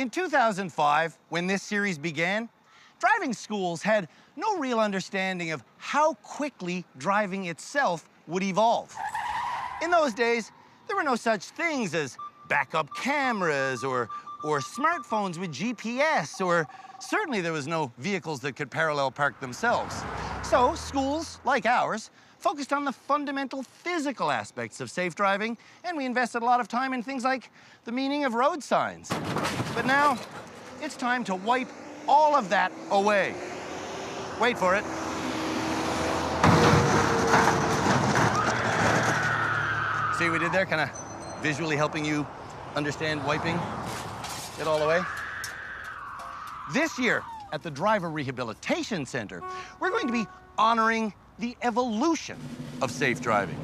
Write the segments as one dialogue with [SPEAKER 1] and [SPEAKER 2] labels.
[SPEAKER 1] In 2005, when this series began, driving schools had no real understanding of how quickly driving itself would evolve. In those days, there were no such things as backup cameras or smartphones with GPS, or certainly there was no vehicles that could parallel park themselves. So schools, like ours, focused on the fundamental physical aspects of safe driving, and we invested a lot of time in things like the meaning of road signs. But now, it's time to wipe all of that away. Wait for it. See what we did there? Kind of visually helping you understand wiping it all away. This year, at the Driver Rehabilitation Center, we're going to be honoring the evolution of safe driving.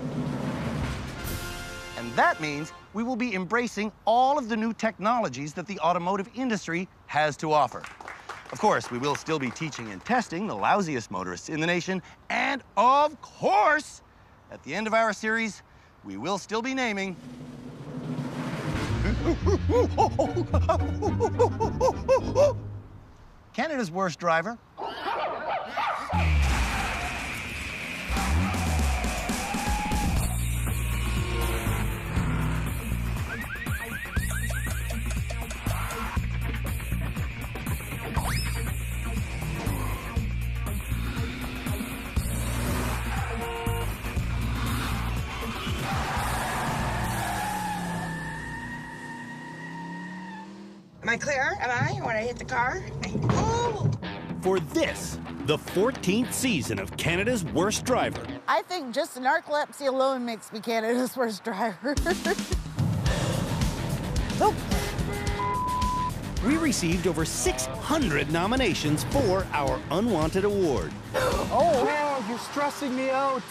[SPEAKER 1] And that means we will be embracing all of the new technologies that the automotive industry has to offer. Of course, we will still be teaching and testing the lousiest motorists in the nation. And of course, at the end of our series, we will still be naming Canada's worst driver.
[SPEAKER 2] Am I clear? Am I? When I hit the car? Oh!
[SPEAKER 3] For this, the 14th season of Canada's Worst Driver.
[SPEAKER 4] I think just narcolepsy alone makes me Canada's worst driver. Oh.
[SPEAKER 3] We received over 600 nominations for our Unwanted Award.
[SPEAKER 5] Oh, hell, you're stressing me out.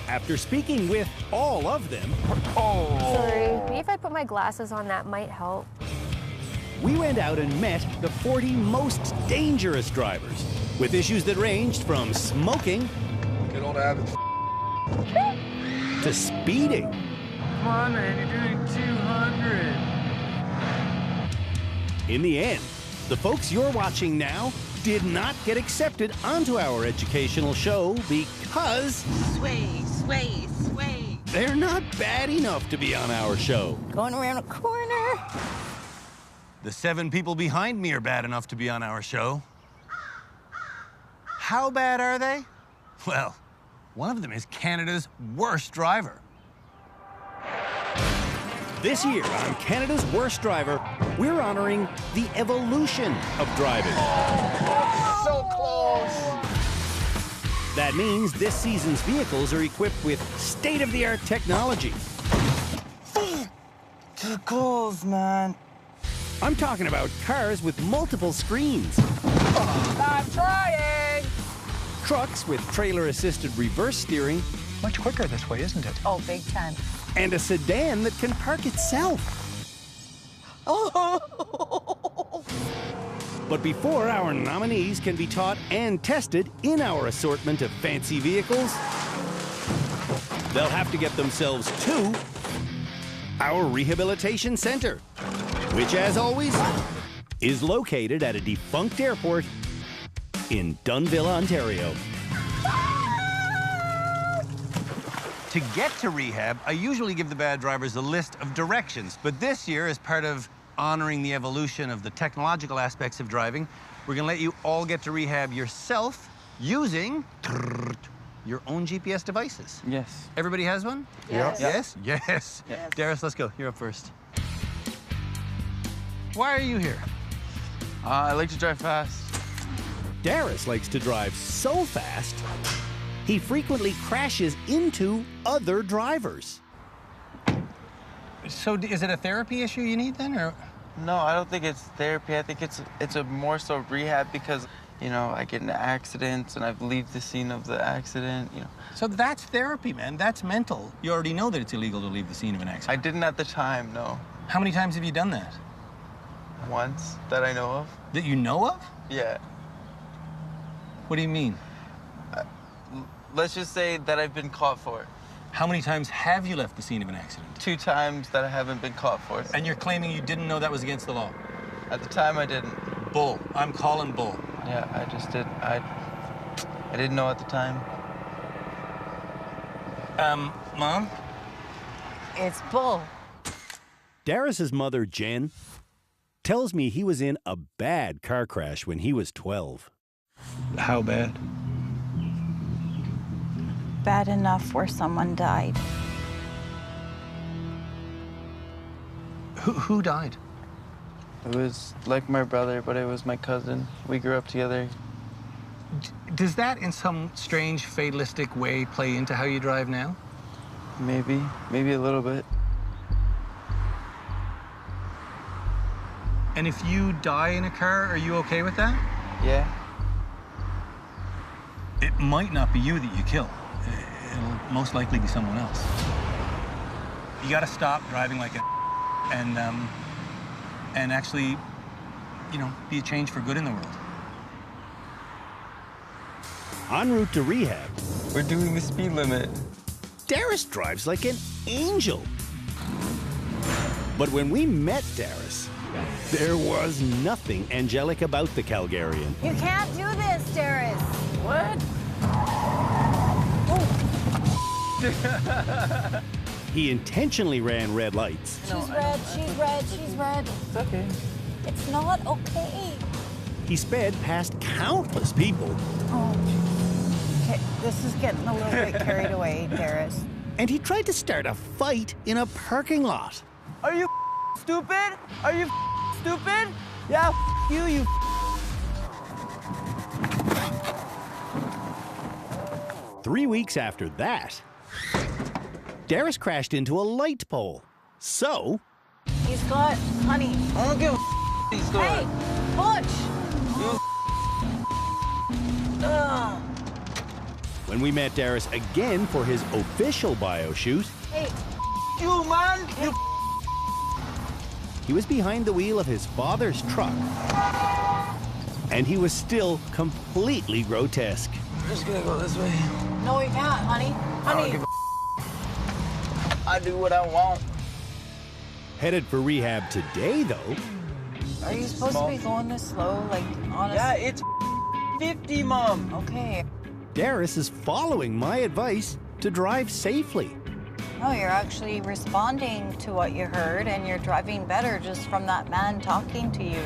[SPEAKER 3] After speaking with all of them,
[SPEAKER 6] Sorry, maybe if I put my glasses on, that might help.
[SPEAKER 3] we went out and met the 40 most dangerous drivers with issues that ranged from smoking
[SPEAKER 5] Good old habits.
[SPEAKER 3] to speeding.
[SPEAKER 5] Come on, man, you're doing 200.
[SPEAKER 3] In the end, the folks you're watching now did not get accepted onto our educational show because
[SPEAKER 2] Sway, sway, sway.
[SPEAKER 3] they're not bad enough to be on our show.
[SPEAKER 4] Going around a corner.
[SPEAKER 1] The 7 people behind me are bad enough to be on our show. How bad are they? Well, one of them is Canada's worst driver.
[SPEAKER 3] This year on Canada's Worst Driver, we're honoring the evolution of driving.
[SPEAKER 5] So close.
[SPEAKER 3] That means this season's vehicles are equipped with state-of-the-art technology.
[SPEAKER 5] Too close, man.
[SPEAKER 3] I'm talking about cars with multiple screens,
[SPEAKER 5] I'm trying.
[SPEAKER 3] trucks with trailer-assisted reverse steering,
[SPEAKER 5] Much quicker this way, isn't it?
[SPEAKER 4] Oh, big time.
[SPEAKER 3] and a sedan that can park itself.
[SPEAKER 4] Oh.
[SPEAKER 3] But before our nominees can be taught and tested in our assortment of fancy vehicles, they'll have to get themselves to our rehabilitation center, which, as always, is located at a defunct airport in Dunnville, Ontario.
[SPEAKER 1] To get to rehab, I usually give the bad drivers a list of directions, but this year, as part of honoring the evolution of the technological aspects of driving, we're gonna let you all get to rehab yourself using your own GPS devices.
[SPEAKER 5] Yes.
[SPEAKER 1] Everybody has one?
[SPEAKER 4] Yes.
[SPEAKER 1] Yes? Yes.
[SPEAKER 4] Yes.
[SPEAKER 1] Darius, let's go. You're up first. Why are you here?
[SPEAKER 5] I like to drive fast.
[SPEAKER 3] Darius likes to drive so fast, he frequently crashes into other drivers.
[SPEAKER 1] So is it a therapy issue you need then, or?
[SPEAKER 7] No, I don't think it's therapy. I think it's a more so rehab because, you know, I get into accidents and I leave the scene of the accident, you know.
[SPEAKER 1] So that's therapy, man. That's mental. You already know that it's illegal to leave the scene of an
[SPEAKER 7] I
[SPEAKER 1] accident.
[SPEAKER 7] didn't at the time, no.
[SPEAKER 1] How many times have you done that?
[SPEAKER 7] Once that I know of.
[SPEAKER 1] That you know of?
[SPEAKER 7] Yeah.
[SPEAKER 1] What do you mean?
[SPEAKER 7] Let's just say that I've been caught for it.
[SPEAKER 1] How many times have you left the scene of an accident?
[SPEAKER 7] 2 times that I haven't been caught for it.
[SPEAKER 1] And you're claiming you didn't know that was against the law?
[SPEAKER 7] At the time, I didn't.
[SPEAKER 1] Bull. I'm calling bull.
[SPEAKER 7] Yeah, I just did. I didn't know at the time.
[SPEAKER 1] Mom?
[SPEAKER 4] It's bull.
[SPEAKER 3] Darius's mother, Jen, tells me he was in a bad car crash when he was 12.
[SPEAKER 5] How bad?
[SPEAKER 8] Bad enough where someone died.
[SPEAKER 1] Who died?
[SPEAKER 7] It was like my brother, but it was my cousin. We grew up together.
[SPEAKER 1] Does that, in some strange, fatalistic way, play into how you drive now?
[SPEAKER 7] Maybe a little bit.
[SPEAKER 1] And if you die in a car, are you okay with that?
[SPEAKER 7] Yeah.
[SPEAKER 1] It might not be you that you kill. It'll most likely be someone else. You gotta stop driving like a and actually, you know, be a change for good in the world.
[SPEAKER 3] En route to rehab,
[SPEAKER 7] We're doing the speed limit.
[SPEAKER 3] Darius drives like an angel. But when we met Darius, there was nothing angelic about the Calgarian.
[SPEAKER 4] You can't do this, Darius. What?
[SPEAKER 3] He intentionally ran red lights.
[SPEAKER 4] She's red, she's red, she's red.
[SPEAKER 7] It's okay.
[SPEAKER 4] It's not okay.
[SPEAKER 3] He sped past countless people,
[SPEAKER 8] Okay, this is getting a little bit carried away, Darius.
[SPEAKER 3] and he tried to start a fight in a parking lot.
[SPEAKER 7] Are you stupid? Are you stupid? Yeah, you.
[SPEAKER 3] 3 weeks after that, Darius crashed into a light pole. So,
[SPEAKER 4] He's got, honey.
[SPEAKER 7] I don't give a he's doing.
[SPEAKER 4] Hey, Butch. Ugh.
[SPEAKER 3] when we met Darius again for his official bio shoot,
[SPEAKER 4] Hey,
[SPEAKER 7] You, man. You.
[SPEAKER 3] he was behind the wheel of his father's truck. And he was still completely grotesque.
[SPEAKER 7] I'm just gonna go this way.
[SPEAKER 4] no, you can't, honey. Honey.
[SPEAKER 7] I do what I want.
[SPEAKER 3] Headed for rehab today, though,
[SPEAKER 8] Are you supposed to be going this slow, like, honestly?
[SPEAKER 7] Yeah, it's 50, Mom.
[SPEAKER 8] Okay.
[SPEAKER 3] Darius is following my advice to drive safely.
[SPEAKER 8] No, you're actually responding to what you heard, and you're driving better just from that man talking to you.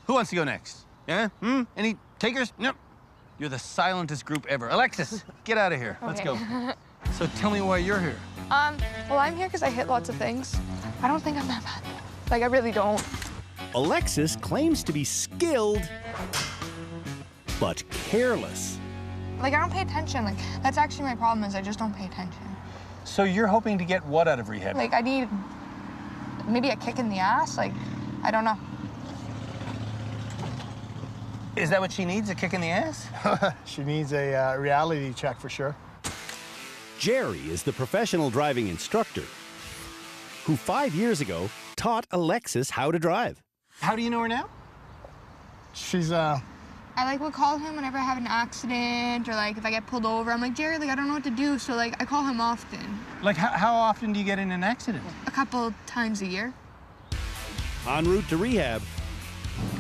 [SPEAKER 1] Who wants to go next? Yeah? Any takers? Nope. You're the silentest group ever. Alexis, get out of here. Let's go. So tell me why you're here.
[SPEAKER 6] Well, I'm here because I hit lots of things. I don't think I'm that bad. Like, I really don't.
[SPEAKER 3] Alexis claims to be skilled, but careless.
[SPEAKER 6] Like, I don't pay attention. Like, that's actually my problem is I just don't pay attention.
[SPEAKER 1] So you're hoping to get what out of rehab?
[SPEAKER 6] Like, I need maybe a kick in the ass. Like, I don't know.
[SPEAKER 1] Is that what she needs, a kick in the ass?
[SPEAKER 9] She needs a reality check for sure.
[SPEAKER 3] Jerry is the professional driving instructor who 5 years ago taught Alexis how to drive.
[SPEAKER 1] How do you know her now?
[SPEAKER 9] She's
[SPEAKER 6] I like would call him whenever I have an accident or like if I get pulled over. I'm like, Jerry, like I don't know what to do. So like I call him often.
[SPEAKER 1] Like how often do you get in an accident?
[SPEAKER 6] A couple times a year.
[SPEAKER 3] En route to rehab,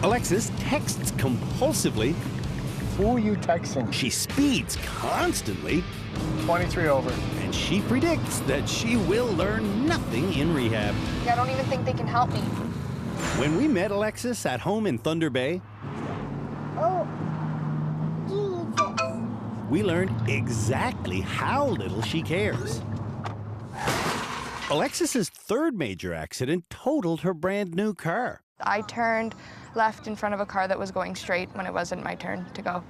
[SPEAKER 3] Alexis texts compulsively.
[SPEAKER 9] who are you texting?
[SPEAKER 3] She speeds constantly,
[SPEAKER 9] 23 over.
[SPEAKER 3] and she predicts that she will learn nothing in rehab.
[SPEAKER 6] Yeah, I don't even think they can help me.
[SPEAKER 3] When we met Alexis at home in Thunder Bay, we learned exactly how little she cares. Alexis's third major accident totaled her brand new car.
[SPEAKER 6] I turned left in front of a car that was going straight when it wasn't my turn to go.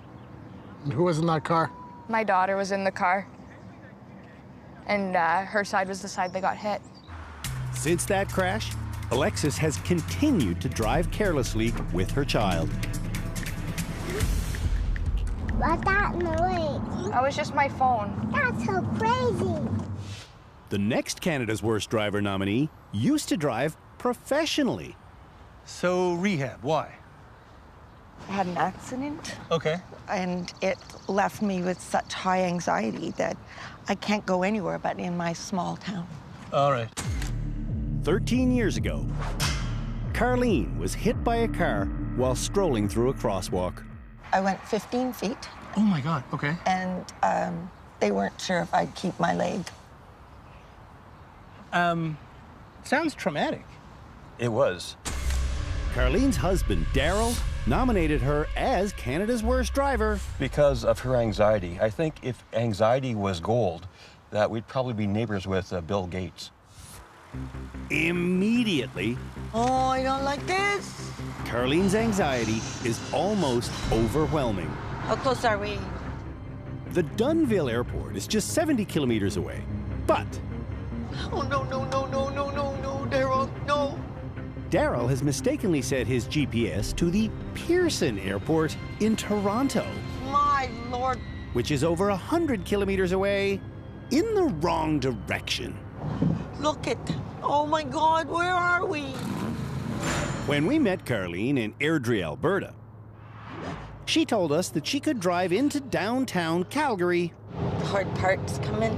[SPEAKER 9] Who was in that car?
[SPEAKER 6] My daughter was in the car, and her side was the side that got hit.
[SPEAKER 3] Since that crash, Alexis has continued to drive carelessly with her child.
[SPEAKER 10] What's that noise?
[SPEAKER 6] That was just my phone.
[SPEAKER 10] That's so crazy.
[SPEAKER 3] The next Canada's Worst Driver nominee used to drive professionally.
[SPEAKER 1] So rehab, why?
[SPEAKER 2] I had an accident,
[SPEAKER 1] Okay.
[SPEAKER 2] and it left me with such high anxiety that I can't go anywhere but in my small town.
[SPEAKER 1] All right.
[SPEAKER 3] 13 years ago, Carleen was hit by a car while strolling through a crosswalk.
[SPEAKER 2] I went 15 feet,
[SPEAKER 1] Oh my God, okay.
[SPEAKER 2] and they weren't sure if I'd keep my leg.
[SPEAKER 1] Sounds traumatic.
[SPEAKER 5] It was.
[SPEAKER 3] Carleen's husband, Daryl, nominated her as Canada's worst driver.
[SPEAKER 5] Because of her anxiety. I think if anxiety was gold, that we'd probably be neighbors with Bill Gates.
[SPEAKER 3] Immediately,
[SPEAKER 2] Oh, I don't like this.
[SPEAKER 3] Carleen's anxiety is almost overwhelming.
[SPEAKER 2] How close are we?
[SPEAKER 3] The Dunnville Airport is just 70 kilometers away, but
[SPEAKER 2] Oh, no, Daryl, no.
[SPEAKER 3] Daryl has mistakenly set his GPS to the Pearson Airport in Toronto,
[SPEAKER 2] My Lord.
[SPEAKER 3] which is over 100 kilometers away in the wrong direction.
[SPEAKER 2] Look at, oh my God, where are we?
[SPEAKER 3] When we met Carleen in Airdrie, Alberta, she told us that she could drive into downtown Calgary
[SPEAKER 2] The hard part's coming.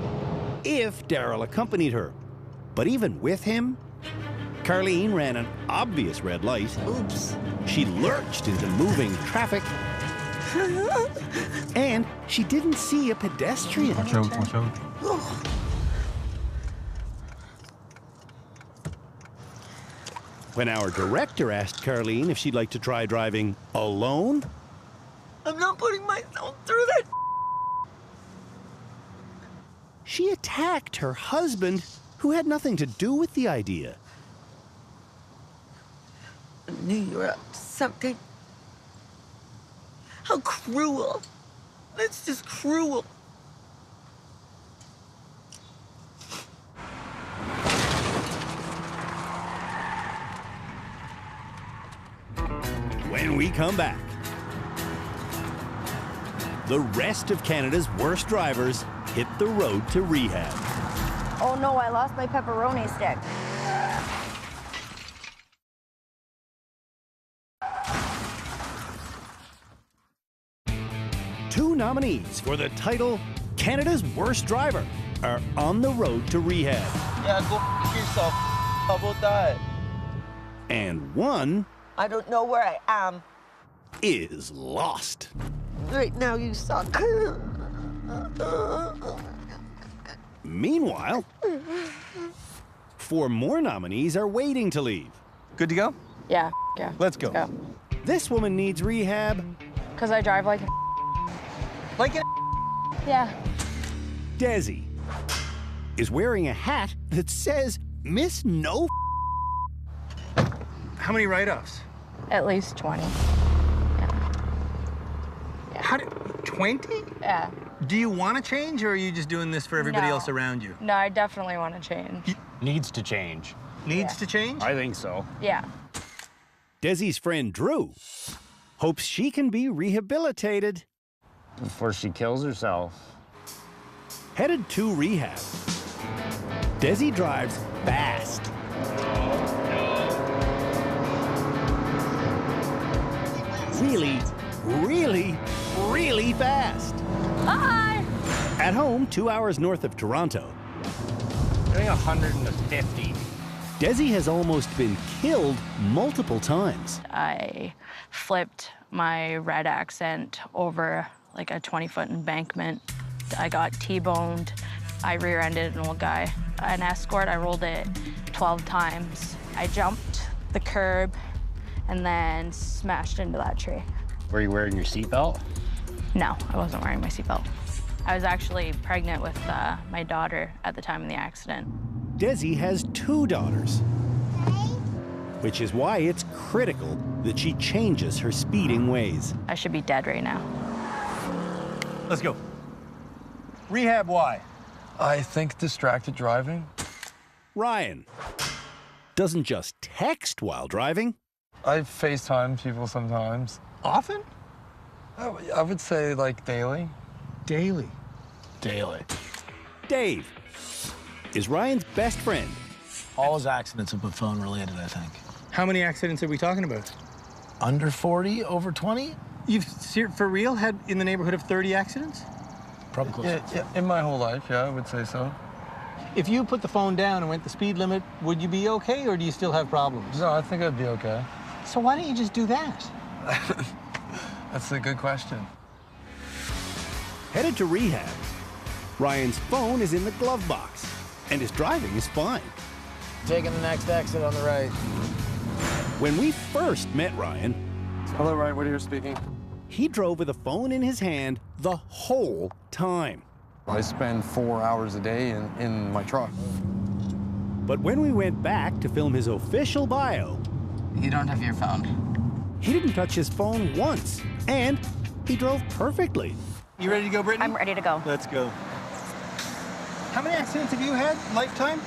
[SPEAKER 3] if Daryl accompanied her. But even with him, Carleen ran an obvious red light.
[SPEAKER 2] Oops.
[SPEAKER 3] She lurched into moving traffic, and she didn't see a pedestrian.
[SPEAKER 5] Watch out.
[SPEAKER 3] When our director asked Carleen if she'd like to try driving alone,
[SPEAKER 2] I'm not putting myself through that.
[SPEAKER 3] she attacked her husband, who had nothing to do with the idea.
[SPEAKER 2] I knew you were up to something. How cruel. That's just cruel.
[SPEAKER 3] When we come back, the rest of Canada's worst drivers hit the road to rehab.
[SPEAKER 10] Oh no, I lost my pepperoni stick.
[SPEAKER 3] Two nominees for the title Canada's Worst Driver are on the road to rehab.
[SPEAKER 7] Yeah, go f yourself. How about that?
[SPEAKER 3] And one
[SPEAKER 2] I don't know where I am.
[SPEAKER 3] is lost.
[SPEAKER 2] Right now, you suck.
[SPEAKER 3] Meanwhile, four more nominees are waiting to leave.
[SPEAKER 1] Good to go?
[SPEAKER 11] Yeah.
[SPEAKER 1] Let's go.
[SPEAKER 3] This woman needs rehab.
[SPEAKER 11] Because I drive like
[SPEAKER 1] Like it?
[SPEAKER 11] Yeah.
[SPEAKER 3] Desi is wearing a hat that says Miss No.
[SPEAKER 1] How many write-offs?
[SPEAKER 11] At least 20.
[SPEAKER 1] How do 20?
[SPEAKER 11] Yeah.
[SPEAKER 1] Do you want to change, or are you just doing this for everybody
[SPEAKER 11] No.
[SPEAKER 1] else around you?
[SPEAKER 11] No, I definitely want to change.
[SPEAKER 5] Needs to change.
[SPEAKER 1] Needs to change?
[SPEAKER 5] I think so.
[SPEAKER 11] Yeah.
[SPEAKER 3] Desi's friend Drew hopes she can be rehabilitated.
[SPEAKER 5] Before she kills herself.
[SPEAKER 3] Headed to rehab, Desi drives fast. Really fast.
[SPEAKER 11] Hi!
[SPEAKER 3] At home, 2 hours north of Toronto,
[SPEAKER 5] I think 150.
[SPEAKER 3] Desi has almost been killed multiple times.
[SPEAKER 11] I flipped my red accent over like a 20-foot embankment. I got T-boned. I rear-ended an old guy. An Escort, I rolled it 12 times. I jumped the curb and then smashed into that tree.
[SPEAKER 5] Were you wearing your seatbelt?
[SPEAKER 11] No, I wasn't wearing my seatbelt. I was actually pregnant with my daughter at the time of the accident.
[SPEAKER 3] Desi has 2 daughters, which is why it's critical that she changes her speeding ways.
[SPEAKER 11] I should be dead right now.
[SPEAKER 1] Let's go. Rehab, why?
[SPEAKER 7] I think distracted driving.
[SPEAKER 3] Ryan doesn't just text while driving.
[SPEAKER 7] I FaceTime people sometimes.
[SPEAKER 1] Often?
[SPEAKER 7] I would say like daily.
[SPEAKER 1] Daily.
[SPEAKER 5] Daily.
[SPEAKER 3] Dave is Ryan's best friend.
[SPEAKER 12] All his accidents have been phone related, I think.
[SPEAKER 1] How many accidents are we talking about?
[SPEAKER 12] Under 40, over 20?
[SPEAKER 1] You've, for real, had in the neighborhood of 30 accidents?
[SPEAKER 12] Probably close.
[SPEAKER 7] Yeah, in my whole life, yeah, I would say so.
[SPEAKER 13] If you put the phone down and went the speed limit, would you be okay, or do you still have problems?
[SPEAKER 14] No, I think I'd be okay.
[SPEAKER 13] So why don't you just do that?
[SPEAKER 14] That's a good question.
[SPEAKER 3] Headed to rehab. Ryan's phone is in the glove box, and his driving is fine.
[SPEAKER 12] Taking the next exit on the right.
[SPEAKER 3] When we first met Ryan...
[SPEAKER 14] Hello, Ryan Whittier speaking.
[SPEAKER 3] He drove with a phone in his hand the whole time.
[SPEAKER 14] I spend 4 hours a day in my truck.
[SPEAKER 3] But when we went back to film his official bio...
[SPEAKER 15] You don't have your phone.
[SPEAKER 3] He didn't touch his phone once, and he drove perfectly.
[SPEAKER 13] You ready to go, Brittany?
[SPEAKER 8] I'm ready to go.
[SPEAKER 13] Let's go. How many accidents have you had, lifetime?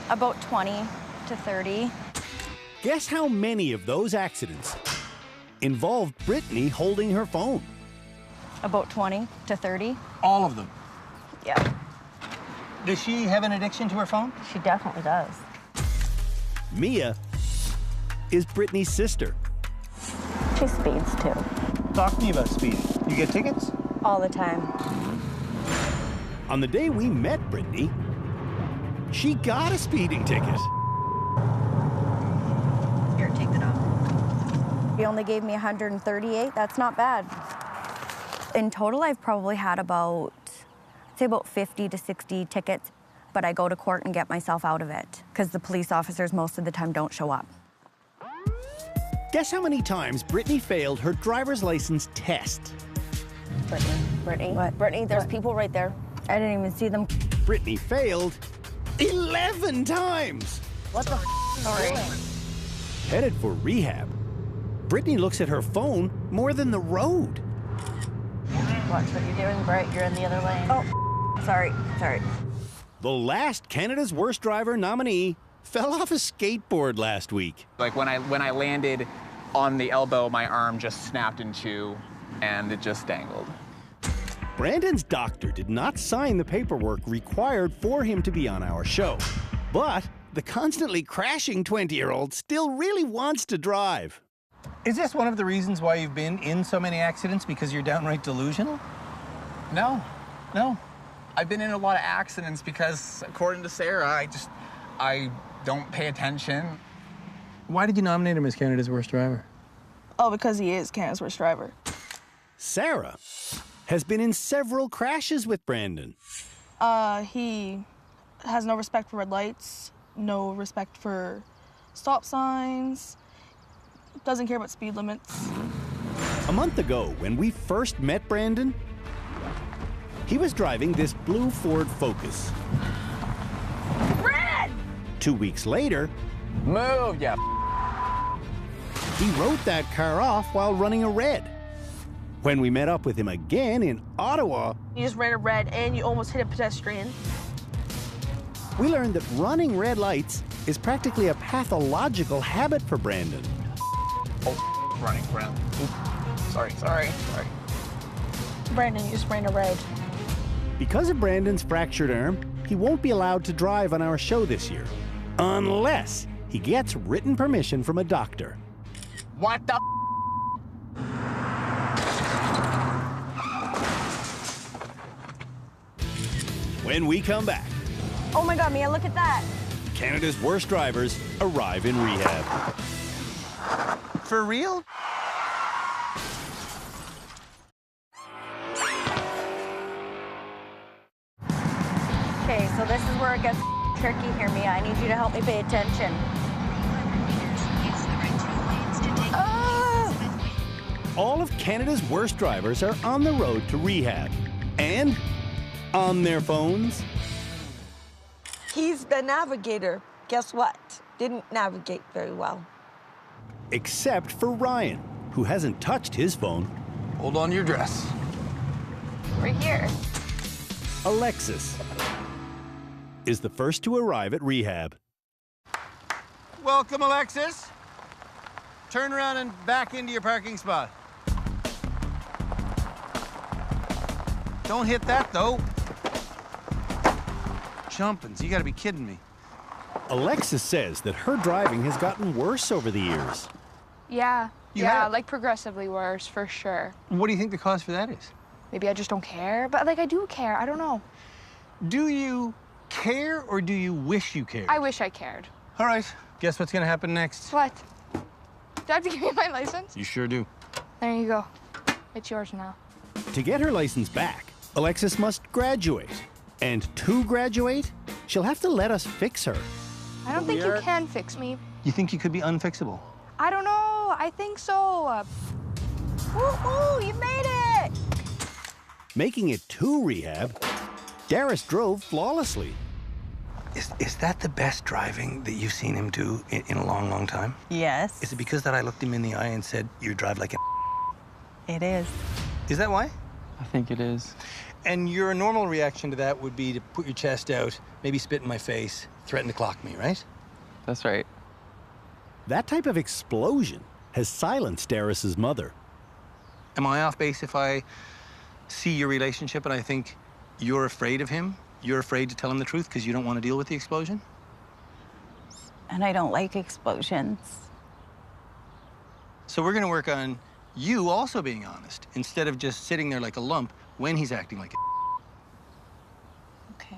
[SPEAKER 8] About 20 to 30.
[SPEAKER 3] Guess how many of those accidents involved Brittany holding her phone?
[SPEAKER 8] About 20 to 30.
[SPEAKER 13] All of them?
[SPEAKER 8] Yeah.
[SPEAKER 13] Does she have an addiction to her phone?
[SPEAKER 8] She definitely does.
[SPEAKER 3] Mia is Brittany's sister.
[SPEAKER 8] She speeds too.
[SPEAKER 13] Talk to me about speeding. You get tickets?
[SPEAKER 8] All the time.
[SPEAKER 3] On the day we met Brittany, she got a speeding ticket.
[SPEAKER 8] Here, take it off.
[SPEAKER 10] He only gave me 138. That's not bad. In total, I've probably had about, I'd say about 50 to 60 tickets, but I go to court and get myself out of it because the police officers most of the time don't show up.
[SPEAKER 3] Guess how many times Brittany failed her driver's license test?
[SPEAKER 10] Brittany. What? Brittany, there's people right there. I didn't even see them.
[SPEAKER 3] Brittany failed 11 times.
[SPEAKER 10] What the Sorry.
[SPEAKER 3] Headed for rehab. Brittany looks at her phone more than the road.
[SPEAKER 8] Watch what you're doing, Brett. You're in the other lane.
[SPEAKER 10] Oh, sorry.
[SPEAKER 3] The last Canada's Worst Driver nominee fell off a skateboard last week.
[SPEAKER 16] Like when I landed on the elbow, my arm just snapped in two and it just dangled.
[SPEAKER 3] Brandon's doctor did not sign the paperwork required for him to be on our show. But the constantly crashing 20-year-old still really wants to drive.
[SPEAKER 13] Is this one of the reasons why you've been in so many accidents, because you're downright delusional?
[SPEAKER 16] No. I've been in a lot of accidents because, according to Sarah, I don't pay attention.
[SPEAKER 13] Why did you nominate him as Canada's Worst Driver?
[SPEAKER 17] Oh, because he is Canada's Worst Driver.
[SPEAKER 3] Sarah has been in several crashes with Brandon.
[SPEAKER 17] He has no respect for red lights, no respect for stop signs, doesn't care about speed limits.
[SPEAKER 3] A month ago, when we first met Brandon, he was driving this blue Ford Focus.
[SPEAKER 10] Red!
[SPEAKER 3] 2 weeks later,
[SPEAKER 16] move, yeah.
[SPEAKER 3] He wrote that car off while running a red. When we met up with him again in Ottawa,
[SPEAKER 17] You just ran a red and you almost hit a pedestrian.
[SPEAKER 3] we learned that running red lights is practically a pathological habit for Brandon.
[SPEAKER 16] Oh, running. Sorry.
[SPEAKER 17] Brandon, you just ran a red.
[SPEAKER 3] Because of Brandon's fractured arm, he won't be allowed to drive on our show this year, unless he gets written permission from a doctor.
[SPEAKER 16] What the
[SPEAKER 3] When we come back,
[SPEAKER 10] Oh my God, Mia, look at that.
[SPEAKER 3] Canada's Worst Drivers arrive in rehab.
[SPEAKER 1] For real?
[SPEAKER 10] Okay, so this is where it gets tricky here, Mia. I need you to help me pay attention.
[SPEAKER 3] All of Canada's worst drivers are on the road to rehab and on their phones.
[SPEAKER 2] He's the navigator. Guess what? Didn't navigate very well.
[SPEAKER 3] Except for Ryan, who hasn't touched his phone.
[SPEAKER 14] Hold on to your dress.
[SPEAKER 8] We're here.
[SPEAKER 3] Alexis is the first to arrive at rehab.
[SPEAKER 1] Welcome, Alexis. Turn around and back into your parking spot. Don't hit that, though. Jumpins', you gotta be kidding me.
[SPEAKER 3] Alexis says that her driving has gotten worse over the years.
[SPEAKER 6] Yeah,
[SPEAKER 1] You have?
[SPEAKER 6] like progressively worse, for sure.
[SPEAKER 13] What do you think the cause for that is?
[SPEAKER 6] Maybe I just don't care, but like I do care, I don't know.
[SPEAKER 1] Do you care or do you wish you cared?
[SPEAKER 6] I wish I cared.
[SPEAKER 1] All right, guess what's gonna happen next?
[SPEAKER 6] What? Do I have to give you my license?
[SPEAKER 1] You sure do.
[SPEAKER 6] There you go. It's yours now.
[SPEAKER 3] To get her license back, Alexis must graduate. And to graduate, she'll have to let us fix her.
[SPEAKER 6] I don't think you can fix me.
[SPEAKER 1] You think you could be unfixable?
[SPEAKER 6] I don't know. I think so.
[SPEAKER 2] Woo-hoo, you made it!
[SPEAKER 3] Making it to rehab, Darius drove flawlessly.
[SPEAKER 1] Is that the best driving that you've seen him do in a long, long time?
[SPEAKER 8] Yes.
[SPEAKER 1] Is it because that I looked him in the eye and said, you drive like a...
[SPEAKER 8] It is.
[SPEAKER 1] Is that why?
[SPEAKER 7] I think it is.
[SPEAKER 1] And your normal reaction to that would be to put your chest out, maybe spit in my face, threaten to clock me, right?
[SPEAKER 7] That's right.
[SPEAKER 3] That type of explosion has silenced Darius's mother.
[SPEAKER 1] Am I off base if I see your relationship and I think you're afraid of him? You're afraid to tell him the truth because you don't want to deal with the explosion?
[SPEAKER 8] And I don't like explosions.
[SPEAKER 1] So we're going to work on you also being honest instead of just sitting there like a lump when he's acting like a...
[SPEAKER 8] Okay.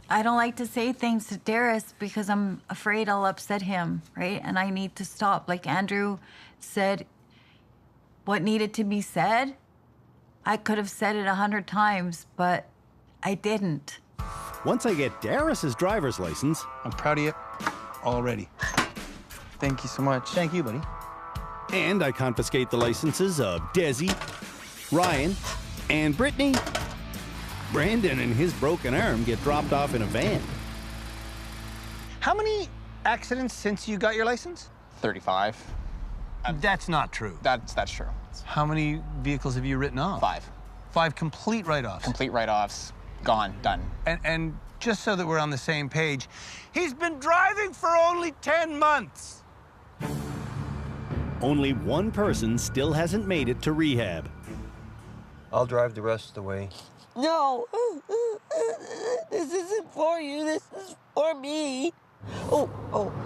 [SPEAKER 8] I don't like to say things to Darius because I'm afraid I'll upset him, right? And I need to stop. Like Andrew said, what needed to be said, I could have said it 100 times, but I didn't.
[SPEAKER 3] Once I get Darius's driver's license...
[SPEAKER 1] I'm proud of you already.
[SPEAKER 7] Thank you so much.
[SPEAKER 1] Thank you, buddy.
[SPEAKER 3] And I confiscate the licenses of Desi, Ryan, and Brittany. Brandon and his broken arm get dropped off in a van.
[SPEAKER 1] How many accidents since you got your license?
[SPEAKER 16] 35.
[SPEAKER 1] That's not true.
[SPEAKER 16] That's true.
[SPEAKER 1] How many vehicles have you written off?
[SPEAKER 16] 5.
[SPEAKER 1] 5 complete write-offs?
[SPEAKER 16] Complete write-offs. Gone. Done.
[SPEAKER 1] And just so that we're on the same page, he's been driving for only 10 months.
[SPEAKER 3] Only one person still hasn't made it to rehab.
[SPEAKER 5] I'll drive the rest of the way.
[SPEAKER 2] No. This isn't for you. This is for me. Oh,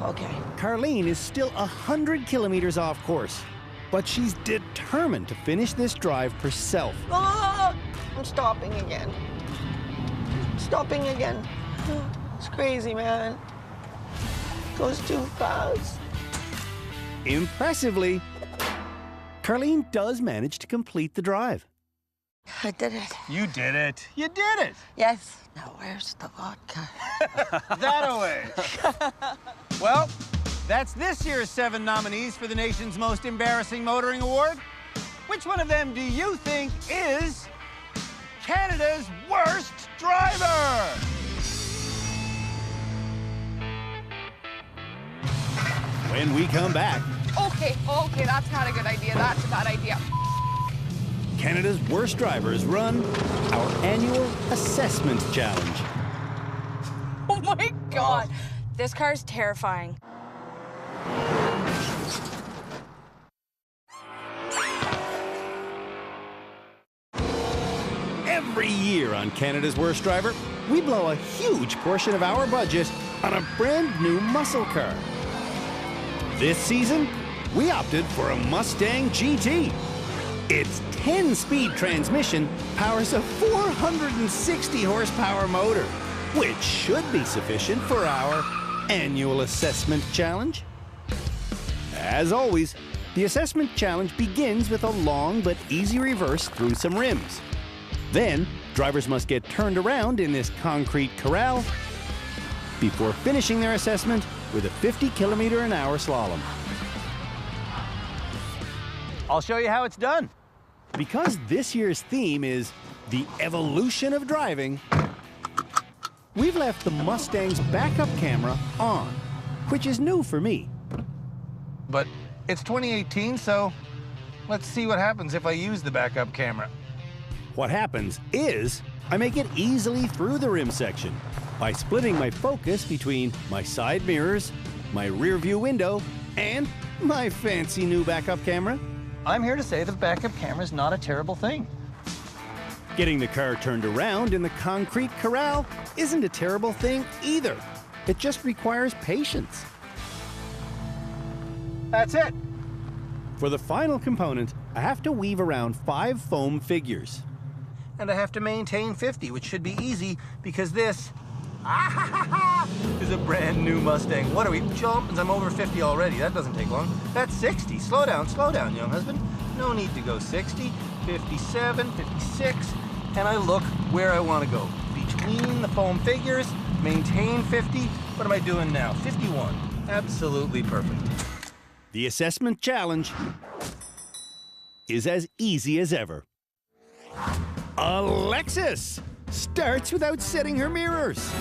[SPEAKER 2] okay.
[SPEAKER 3] Carlene is still 100 kilometers off course, but she's determined to finish this drive herself.
[SPEAKER 2] Ah, I'm stopping again. Stopping again. It's crazy, man. Goes too fast.
[SPEAKER 3] Impressively, Carlene does manage to complete the drive.
[SPEAKER 2] I did it.
[SPEAKER 1] You did it. You did it.
[SPEAKER 2] Yes. Now where's the vodka?
[SPEAKER 1] That away. Well, that's this year's 7 nominees for the nation's most embarrassing motoring award. Which one of them do you think is Canada's worst driver?
[SPEAKER 3] When we come back,
[SPEAKER 6] Okay, that's not a good idea. That's a bad idea.
[SPEAKER 3] Canada's worst drivers run our annual assessment challenge.
[SPEAKER 11] Oh my God. This car is terrifying.
[SPEAKER 3] Every year on Canada's Worst Driver, we blow a huge portion of our budget on a brand new muscle car. This season, we opted for a Mustang GT. Its 10-speed transmission powers a 460 horsepower motor, which should be sufficient for our annual assessment challenge. As always, the assessment challenge begins with a long but easy reverse through some rims. Then, drivers must get turned around in this concrete corral before finishing their assessment with a 50-kilometer-an-hour slalom.
[SPEAKER 1] I'll show you how it's done.
[SPEAKER 3] Because this year's theme is the evolution of driving, we've left the Mustang's backup camera on, which is new for me.
[SPEAKER 1] But it's 2018, so let's see what happens if I use the backup camera.
[SPEAKER 3] What happens is I make it easily through the rim section by splitting my focus between my side mirrors, my rear view window, and my fancy new backup camera.
[SPEAKER 1] I'm here to say the backup camera is not a terrible thing.
[SPEAKER 3] Getting the car turned around in the concrete corral isn't a terrible thing either. It just requires patience.
[SPEAKER 1] That's it.
[SPEAKER 3] For the final component, I have to weave around 5 foam figures.
[SPEAKER 1] And I have to maintain 50, which should be easy because this is a brand new Mustang. What are we, jumping? I'm over 50 already. That doesn't take long. That's 60. Slow down, young husband. No need to go 60, 57, 56. And I look where I want to go. Between the foam figures, maintain 50. What am I doing now? 51. Absolutely perfect.
[SPEAKER 3] The assessment challenge is as easy as ever. Alexis starts without setting her mirrors.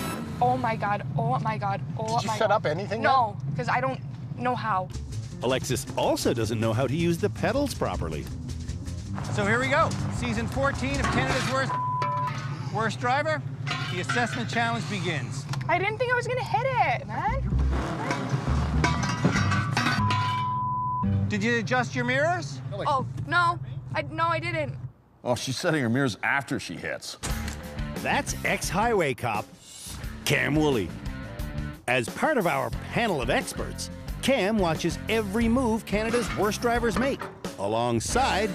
[SPEAKER 6] Oh my God, oh my God, oh my God.
[SPEAKER 9] Did you set up anything yet?
[SPEAKER 6] No, because I don't know how.
[SPEAKER 3] Alexis also doesn't know how to use the pedals properly.
[SPEAKER 1] So here we go. Season 14 of Canada's Worst Driver. The assessment challenge begins.
[SPEAKER 6] I didn't think I was gonna hit it, man.
[SPEAKER 1] Did you adjust your mirrors?
[SPEAKER 6] Oh, no, I didn't.
[SPEAKER 15] Oh, she's setting her mirrors after she hits.
[SPEAKER 3] That's ex-highway cop Cam Woolley. As part of our panel of experts, Cam watches every move Canada's worst drivers make, alongside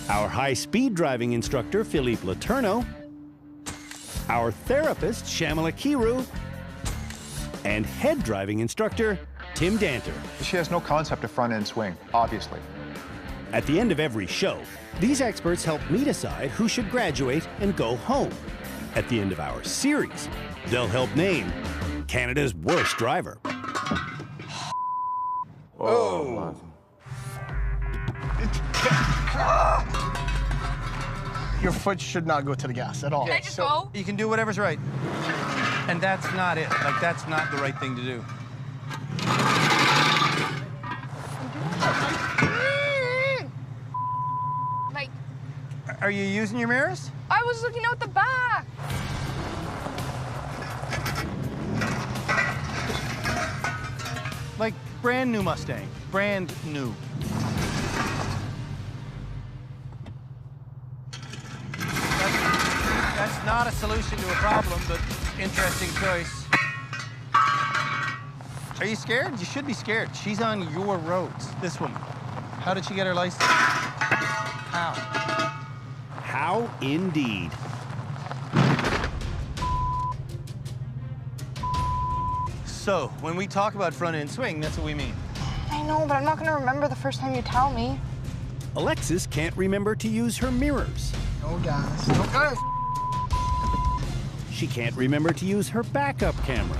[SPEAKER 3] our high-speed driving instructor, Philippe Letourneau, our therapist, Shamala Kiru, and head driving instructor, Tim Danter.
[SPEAKER 18] She has no concept of front-end swing, obviously.
[SPEAKER 3] At the end of every show, these experts help me decide who should graduate and go home. At the end of our series, they'll help name Canada's worst driver.
[SPEAKER 18] Oh.
[SPEAKER 9] Your foot should not go to the gas at all.
[SPEAKER 6] Can I just go?
[SPEAKER 1] You can do whatever's right. And that's not it. Like, that's not the right thing to do.
[SPEAKER 6] Like,
[SPEAKER 1] Are you using your mirrors?
[SPEAKER 6] I was looking out the back.
[SPEAKER 1] Like, brand new Mustang. Brand new. That's not a solution to a problem, but interesting choice. Are you scared? You should be scared. She's on your roads, this woman. How did she get her license? How?
[SPEAKER 3] How indeed.
[SPEAKER 1] So, when we talk about front-end swing, that's what we mean.
[SPEAKER 6] I know, but I'm not gonna remember the first time you tell me.
[SPEAKER 3] Alexis can't remember to use her mirrors.
[SPEAKER 9] No gas. No gas.
[SPEAKER 3] She can't remember to use her backup camera.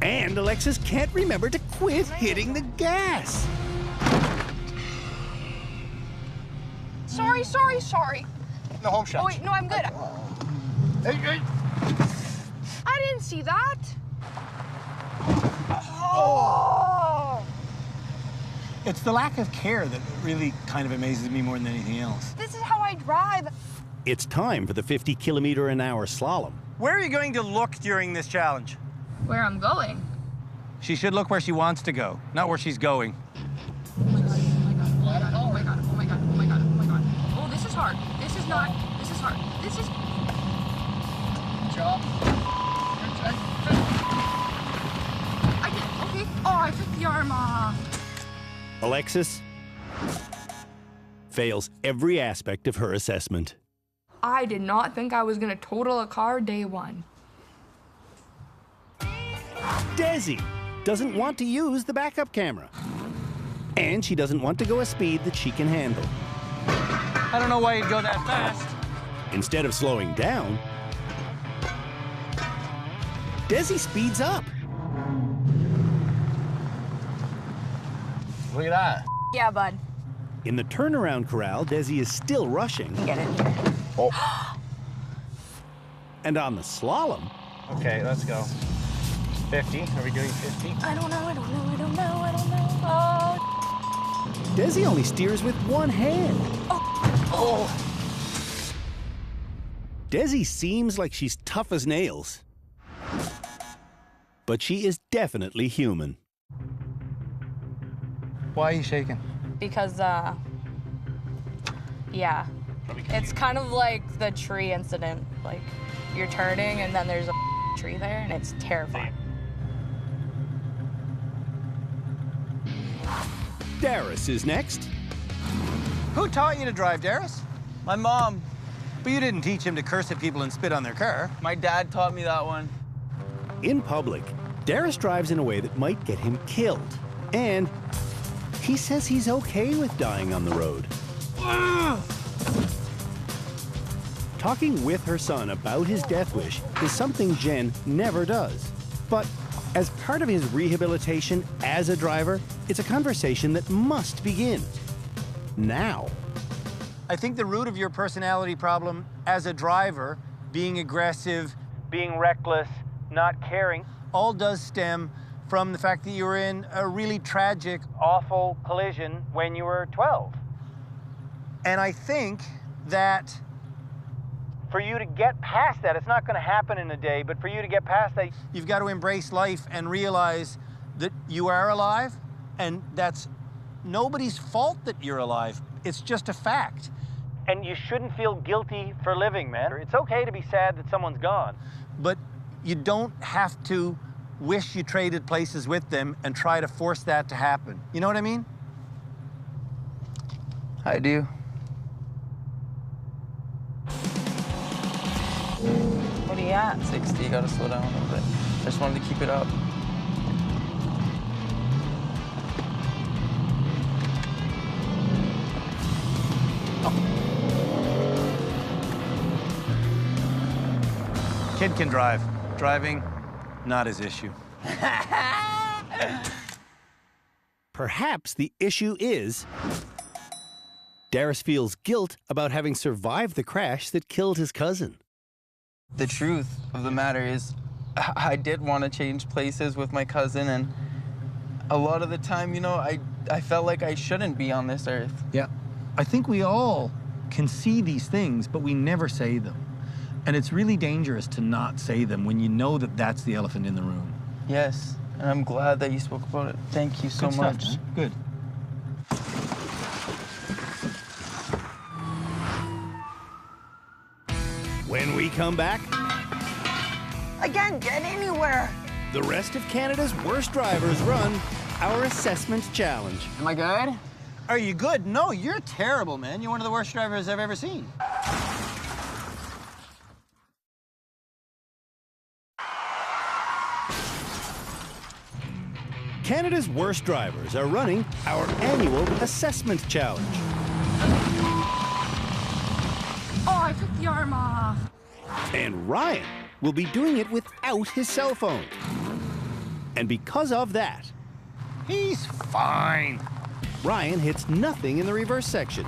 [SPEAKER 3] And Alexis can't remember to quit hitting the gas.
[SPEAKER 6] Sorry.
[SPEAKER 9] No home stretch.
[SPEAKER 6] Oh, wait, no, I'm good.
[SPEAKER 9] Hey.
[SPEAKER 6] I didn't see that.
[SPEAKER 1] Oh! It's the lack of care that really kind of amazes me more than anything else.
[SPEAKER 6] This is how I drive.
[SPEAKER 3] It's time for the 50-kilometer-an-hour slalom.
[SPEAKER 1] Where are you going to look during this challenge?
[SPEAKER 6] Where I'm going.
[SPEAKER 1] She should look where she wants to go, not where she's going.
[SPEAKER 6] Oh my God. Oh, this is hard. This is hard. This is...
[SPEAKER 9] Good job.
[SPEAKER 6] I did, okay. Oh, I took the arm off.
[SPEAKER 3] Alexis fails every aspect of her assessment.
[SPEAKER 6] I did not think I was gonna total a car day one.
[SPEAKER 3] Desi doesn't want to use the backup camera. And she doesn't want to go a speed that she can handle.
[SPEAKER 1] I don't know why you'd go that fast.
[SPEAKER 3] Instead of slowing down, Desi speeds up.
[SPEAKER 12] Look at that.
[SPEAKER 6] Yeah, bud.
[SPEAKER 3] In the turnaround corral, Desi is still rushing.
[SPEAKER 6] Get in here.
[SPEAKER 12] Oh.
[SPEAKER 3] And on the slalom...
[SPEAKER 12] Okay, let's go. 50. Are we doing 50?
[SPEAKER 6] I don't know.
[SPEAKER 3] Desi only steers with one hand.
[SPEAKER 6] Oh.
[SPEAKER 3] Desi seems like she's tough as nails. But she is definitely human.
[SPEAKER 1] Why are you shaking?
[SPEAKER 11] Because, yeah. It's kind of like the tree incident. Like, you're turning and then there's a tree there and it's terrifying.
[SPEAKER 3] Darius is next.
[SPEAKER 1] Who taught you to drive, Darius?
[SPEAKER 7] My mom.
[SPEAKER 1] But you didn't teach him to curse at people and spit on their car.
[SPEAKER 7] My dad taught me that one.
[SPEAKER 3] In public, Darius drives in a way that might get him killed. And he says he's okay with dying on the road. Talking with her son about his death wish is something Jen never does. But as part of his rehabilitation as a driver, it's a conversation that must begin now.
[SPEAKER 1] I think the root of your personality problem as a driver, being aggressive, being reckless, not caring, all does stem from the fact that you were in a really tragic, awful collision when you were 12. And I think that for you to get past that, it's not going to happen in a day, but for you to get past that, you've got to embrace life and realize that you are alive, and that's nobody's fault that you're alive. It's just a fact. And you shouldn't feel guilty for living, man. It's okay to be sad that someone's gone, but you don't have to wish you traded places with them and try to force that to happen. You know what I mean?
[SPEAKER 7] I do.
[SPEAKER 2] What are you at?
[SPEAKER 7] 60, you gotta slow down a little bit. I just wanted to keep it up.
[SPEAKER 1] Kid can drive. Driving, not his issue.
[SPEAKER 3] Perhaps the issue is Darius feels guilt about having survived the crash that killed his cousin.
[SPEAKER 7] The truth of the matter is, I did want to change places with my cousin, and a lot of the time, you know, I felt like I shouldn't be on this earth.
[SPEAKER 1] Yeah. I think we all can see these things, but we never say them. And it's really dangerous to not say them when you know that that's the elephant in the room.
[SPEAKER 7] Yes, and I'm glad that you spoke about it. Thank you so
[SPEAKER 1] Good
[SPEAKER 7] much.
[SPEAKER 1] stuff, man. Good.
[SPEAKER 3] When we come back,
[SPEAKER 2] I can't get anywhere.
[SPEAKER 3] the rest of Canada's worst drivers run our assessment challenge.
[SPEAKER 16] Am I good?
[SPEAKER 1] Are you good? No, you're terrible, man. You're one of the worst drivers I've ever seen.
[SPEAKER 3] Canada's worst drivers are running our annual assessment challenge.
[SPEAKER 6] Oh, I took the arm off.
[SPEAKER 3] And Ryan will be doing it without his cell phone. And because of that,
[SPEAKER 1] he's fine.
[SPEAKER 3] Ryan hits nothing in the reverse section,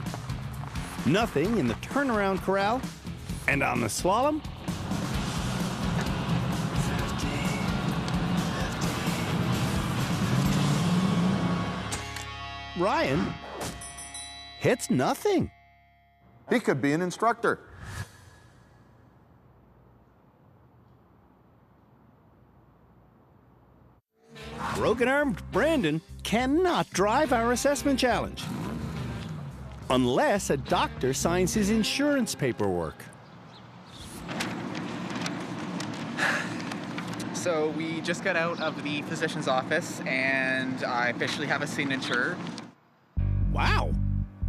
[SPEAKER 3] nothing in the turnaround corral, and on the slalom, Ryan hits nothing.
[SPEAKER 15] He could be an instructor.
[SPEAKER 3] Broken-armed Brandon cannot drive our assessment challenge unless a doctor signs his insurance paperwork.
[SPEAKER 16] So we just got out of the physician's office, and I officially have a signature.
[SPEAKER 3] Wow.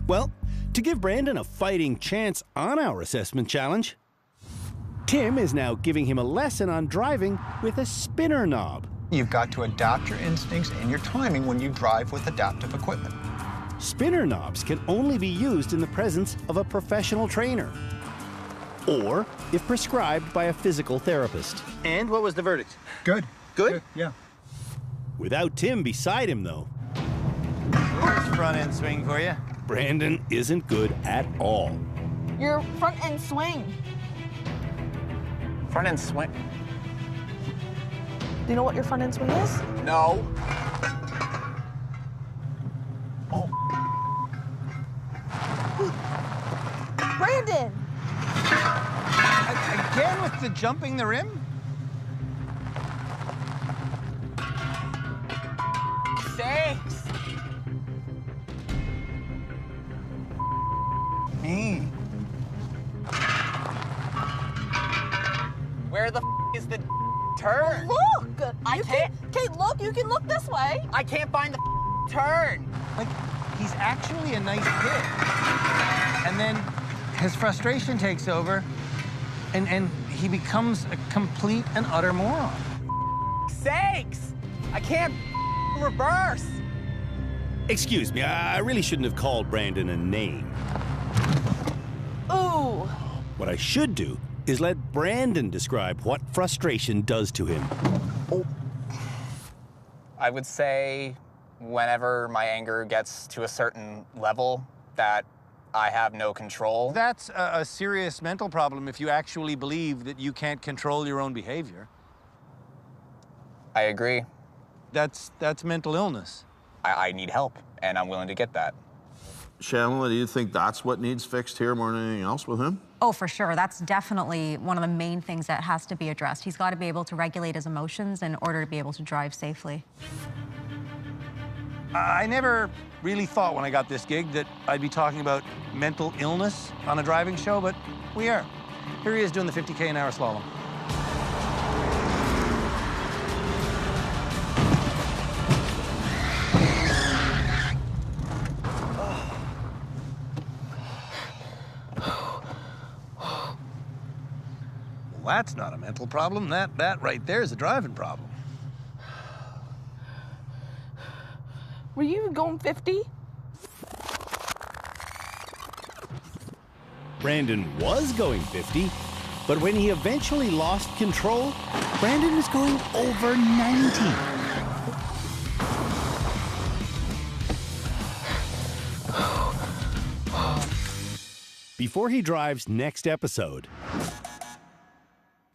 [SPEAKER 3] Well, to give Brandon a fighting chance on our assessment challenge, Tim is now giving him a lesson on driving with a spinner knob.
[SPEAKER 18] You've got to adapt your instincts and your timing when you drive with adaptive equipment.
[SPEAKER 3] Spinner knobs can only be used in the presence of a professional trainer, or if prescribed by a physical therapist.
[SPEAKER 1] And what was the verdict?
[SPEAKER 18] Good.
[SPEAKER 1] Good?
[SPEAKER 18] Yeah.
[SPEAKER 3] Without Tim beside him, though,
[SPEAKER 1] There's front end swing for you.
[SPEAKER 3] Brandon isn't good at all.
[SPEAKER 17] Your front end swing.
[SPEAKER 16] Front end swing.
[SPEAKER 17] Do you know what your front end swing is?
[SPEAKER 16] No.
[SPEAKER 17] Brandon!
[SPEAKER 1] Again with the jumping the rim?
[SPEAKER 16] Thanks. Me. Where the is the turn?
[SPEAKER 17] Look! I can't. Okay, look, you can look this way.
[SPEAKER 16] I can't find the turn.
[SPEAKER 1] Like, he's actually a nice kid. And then his frustration takes over, and he becomes a complete and utter moron.
[SPEAKER 16] Sakes! I can't reverse.
[SPEAKER 3] Excuse me, I really shouldn't have called Brandon a name.
[SPEAKER 2] Ooh.
[SPEAKER 3] What I should do is let Brandon describe what frustration does to him.
[SPEAKER 16] I would say whenever my anger gets to a certain level that I have no control.
[SPEAKER 1] That's a serious mental problem if you actually believe that you can't control your own behavior.
[SPEAKER 16] I agree.
[SPEAKER 1] That's mental illness.
[SPEAKER 16] I need help, and I'm willing to get that.
[SPEAKER 15] Shamla, do you think that's what needs fixed here more than anything else with him?
[SPEAKER 19] Oh, for sure. That's definitely one of the main things that has to be addressed. He's got to be able to regulate his emotions in order to be able to drive safely.
[SPEAKER 1] I never really thought when I got this gig that I'd be talking about mental illness on a driving show, but we are. Here he is doing the 50K an hour slalom. Well, that's not a mental problem. That right there is a driving problem.
[SPEAKER 17] Were you going 50?
[SPEAKER 3] Brandon was going 50, but when he eventually lost control, Brandon was going over 90. Before he drives next episode,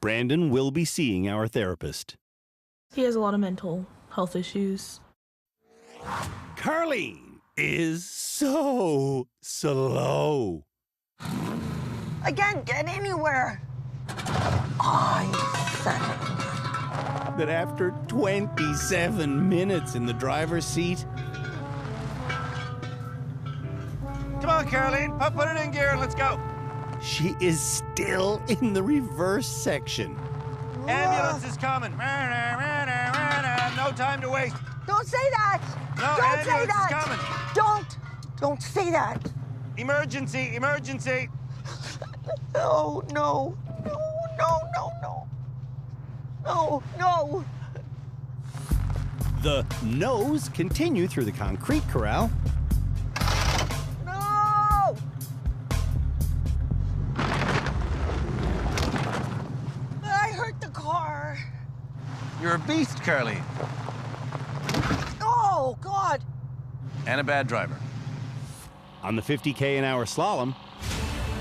[SPEAKER 3] Brandon will be seeing our therapist.
[SPEAKER 17] He has a lot of mental health issues.
[SPEAKER 3] Carlene is so slow.
[SPEAKER 2] I can't get anywhere. I said
[SPEAKER 3] That after 27 minutes in the driver's seat,
[SPEAKER 1] Come on, Caroline, put it in gear and let's go.
[SPEAKER 3] she is still in the reverse section.
[SPEAKER 1] Ambulance is coming. No time to waste.
[SPEAKER 2] Don't say that.
[SPEAKER 1] No,
[SPEAKER 2] Don't say
[SPEAKER 1] ambulance is
[SPEAKER 2] that.
[SPEAKER 1] coming.
[SPEAKER 2] Don't say that.
[SPEAKER 1] Emergency, emergency.
[SPEAKER 2] No, no, no, no, no, no. No, no.
[SPEAKER 3] The no's continue through the concrete corral.
[SPEAKER 2] No! I hurt the car.
[SPEAKER 1] You're a beast, Caroline.
[SPEAKER 2] Oh, God.
[SPEAKER 1] And a bad driver.
[SPEAKER 3] On the 50K an hour slalom,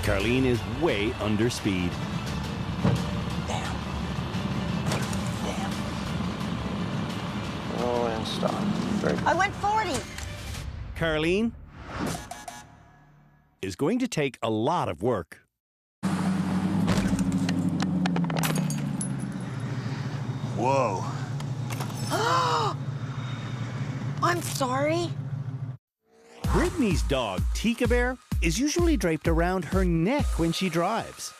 [SPEAKER 3] Carlene is way under speed.
[SPEAKER 5] Oh, and stop. Very
[SPEAKER 2] I went 40.
[SPEAKER 3] Carlene is going to take a lot of work.
[SPEAKER 1] Whoa.
[SPEAKER 2] I'm sorry.
[SPEAKER 3] Brittany's dog, Tika Bear, is usually draped around her neck when she drives.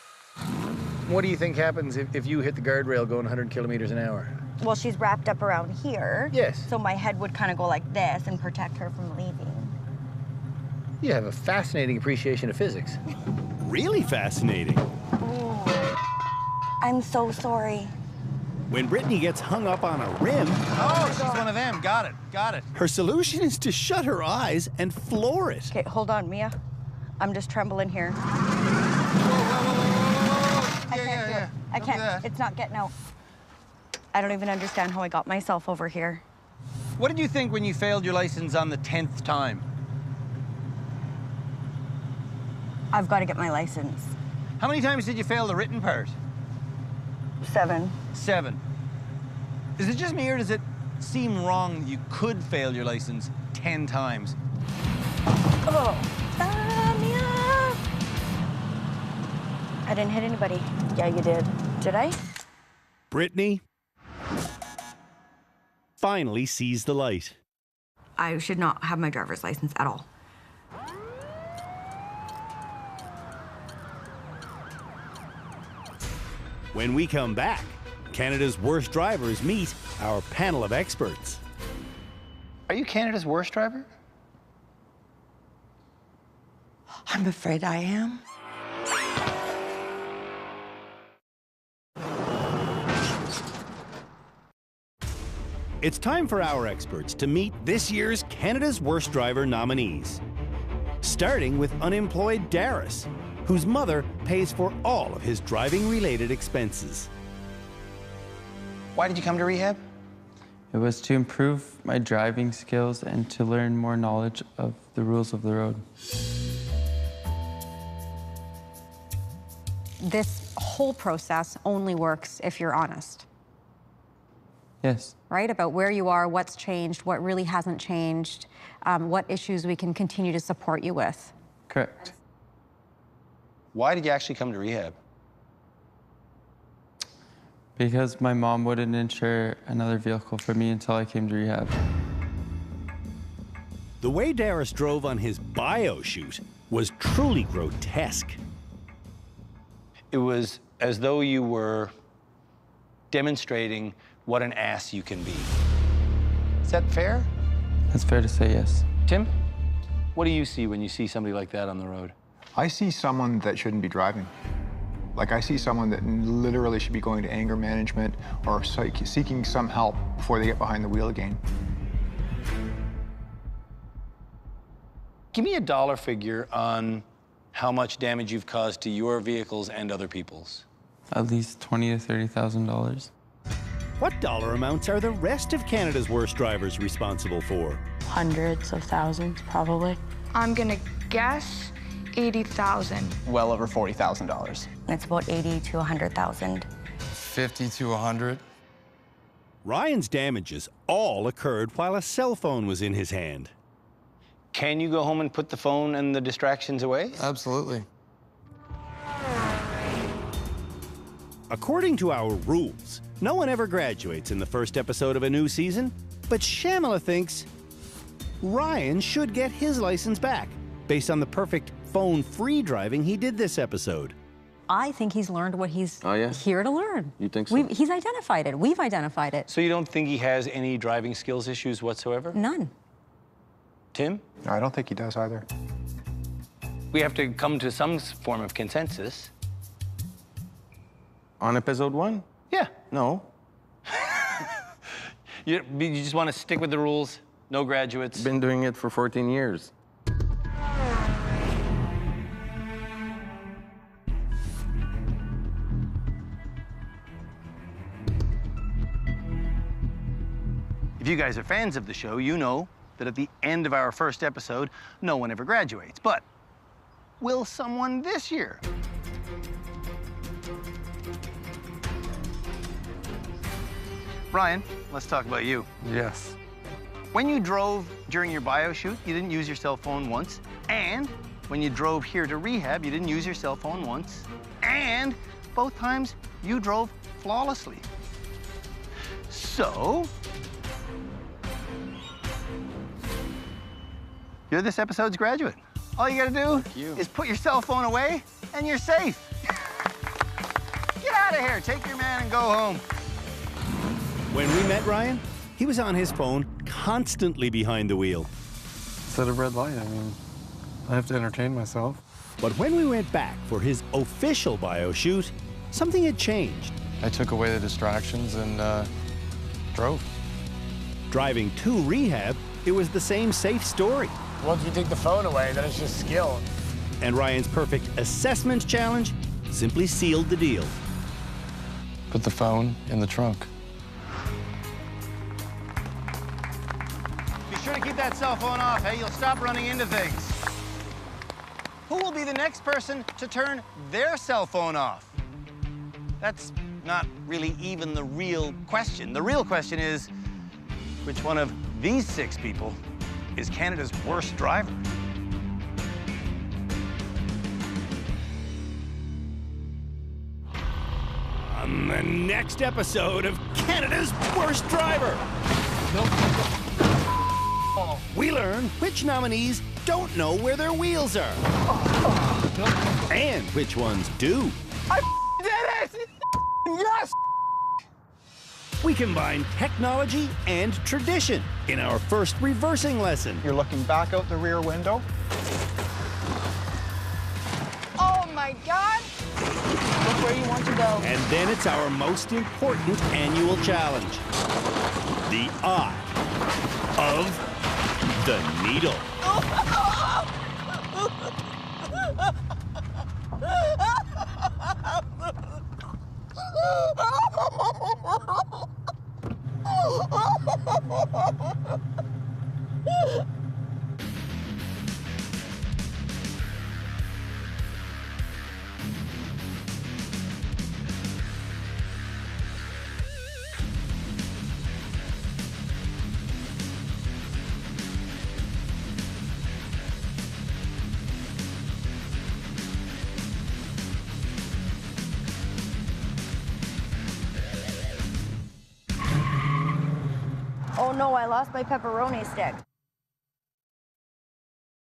[SPEAKER 1] What do you think happens if you hit the guardrail going 100 kilometers an hour?
[SPEAKER 10] Well, she's wrapped up around here.
[SPEAKER 1] Yes.
[SPEAKER 10] So my head would kind of go like this and protect her from leaving.
[SPEAKER 1] You have a fascinating appreciation of physics.
[SPEAKER 3] Really fascinating.
[SPEAKER 10] I'm so sorry.
[SPEAKER 3] When Brittany gets hung up on a rim,
[SPEAKER 1] Oh, she's one of them. Got it, got it.
[SPEAKER 3] her solution is to shut her eyes and floor it.
[SPEAKER 10] Okay, hold on, Mia. I'm just trembling here. I can't do it. I can't. It's not getting out. I don't even understand how I got myself over here.
[SPEAKER 1] What did you think when you failed your license on the 10th time?
[SPEAKER 10] I've got to get my license.
[SPEAKER 1] How many times did you fail the written part?
[SPEAKER 10] 7.
[SPEAKER 1] 7. Is it just me, or does it seem wrong that you could fail your license 10 times?
[SPEAKER 10] Oh. Mia! I didn't hit anybody. Yeah, you did. Did I?
[SPEAKER 3] Brittany finally sees the light.
[SPEAKER 10] I should not have my driver's license at all.
[SPEAKER 3] When we come back, Canada's worst drivers meet our panel of experts.
[SPEAKER 1] Are you Canada's worst driver?
[SPEAKER 2] I'm afraid I am.
[SPEAKER 3] It's time for our experts to meet this year's Canada's Worst Driver nominees. Starting with unemployed Darius, whose mother pays for all of his driving-related expenses.
[SPEAKER 1] Why did you come to rehab?
[SPEAKER 7] It was to improve my driving skills and to learn more knowledge of the rules of the road.
[SPEAKER 19] This whole process only works if you're honest.
[SPEAKER 7] Yes.
[SPEAKER 19] Right? About where you are, what's changed, what really hasn't changed, what issues we can continue to support you with.
[SPEAKER 7] Correct.
[SPEAKER 1] Why did you actually come to rehab?
[SPEAKER 7] Because my mom wouldn't insure another vehicle for me until I came to rehab.
[SPEAKER 3] The way Darius drove on his bio shoot was truly grotesque.
[SPEAKER 1] It was as though you were demonstrating what an ass you can be. Is that fair?
[SPEAKER 7] That's fair to say, yes.
[SPEAKER 1] Tim, what do you see when you see somebody like that on the road?
[SPEAKER 18] I see someone that shouldn't be driving. Like, I see someone that literally should be going to anger management or seeking some help before they get behind the wheel again.
[SPEAKER 1] Give me a dollar figure on how much damage you've caused to your vehicles and other people's.
[SPEAKER 7] At least $20,000 to $30,000.
[SPEAKER 3] What dollar amounts are the rest of Canada's worst drivers responsible for?
[SPEAKER 11] Hundreds of thousands, probably.
[SPEAKER 6] I'm gonna guess 80,000.
[SPEAKER 16] Well over $40,000.
[SPEAKER 10] It's about 80 to 100,000.
[SPEAKER 14] 50 to 100.
[SPEAKER 3] Ryan's damages all occurred while a cell phone was in his hand.
[SPEAKER 1] Can you go home and put the phone and the distractions away?
[SPEAKER 14] Absolutely.
[SPEAKER 3] According to our rules, no one ever graduates in the first episode of a new season, but Shamala thinks Ryan should get his license back based on the perfect phone-free driving he did this episode.
[SPEAKER 19] I think he's learned what he's here to learn.
[SPEAKER 5] You think so?
[SPEAKER 19] He's identified it. We've identified it.
[SPEAKER 1] So you don't think he has any driving skills issues whatsoever?
[SPEAKER 19] None.
[SPEAKER 1] Tim?
[SPEAKER 18] No, I don't think he does either.
[SPEAKER 1] We have to come to some form of consensus.
[SPEAKER 5] On episode 1?
[SPEAKER 1] Yeah.
[SPEAKER 5] No.
[SPEAKER 1] You just want to stick with the rules, no graduates?
[SPEAKER 5] Been doing it for 14 years.
[SPEAKER 1] If you guys are fans of the show, you know that at the end of our first episode, no one ever graduates. But will someone this year? Ryan, let's talk about you.
[SPEAKER 14] Yes.
[SPEAKER 1] When you drove during your bio shoot, you didn't use your cell phone once. And when you drove here to rehab, you didn't use your cell phone once. And both times you drove flawlessly. So, you're this episode's graduate. All you gotta do is put your cell phone away and you're safe. Get out of here, take your man and go home.
[SPEAKER 3] When we met Ryan, he was on his phone constantly behind the wheel.
[SPEAKER 14] It's at a red light. I mean, I have to entertain myself.
[SPEAKER 3] But when we went back for his official bio shoot, something had changed.
[SPEAKER 14] I took away the distractions and drove.
[SPEAKER 3] Driving to rehab, it was the same safe story.
[SPEAKER 9] Once you take the phone away, then it's just skill.
[SPEAKER 3] And Ryan's perfect assessment challenge simply sealed the deal.
[SPEAKER 14] Put the phone in the trunk.
[SPEAKER 1] Be sure to keep that cell phone off, hey? You'll stop running into things. Who will be the next person to turn their cell phone off? That's not really even the real question. The real question is, which one of these 6 people is Canada's worst driver?
[SPEAKER 3] On the next episode of Canada's Worst Driver, we learn which nominees don't know where their wheels are. And which ones do.
[SPEAKER 9] I did it! Yes!
[SPEAKER 3] We combine technology and tradition in our first reversing lesson.
[SPEAKER 18] You're looking back out the rear window.
[SPEAKER 6] Oh my God!
[SPEAKER 17] Look where you want to go.
[SPEAKER 3] And then it's our most important annual challenge. The eye of the needle.
[SPEAKER 10] Oh no, I lost my pepperoni stick.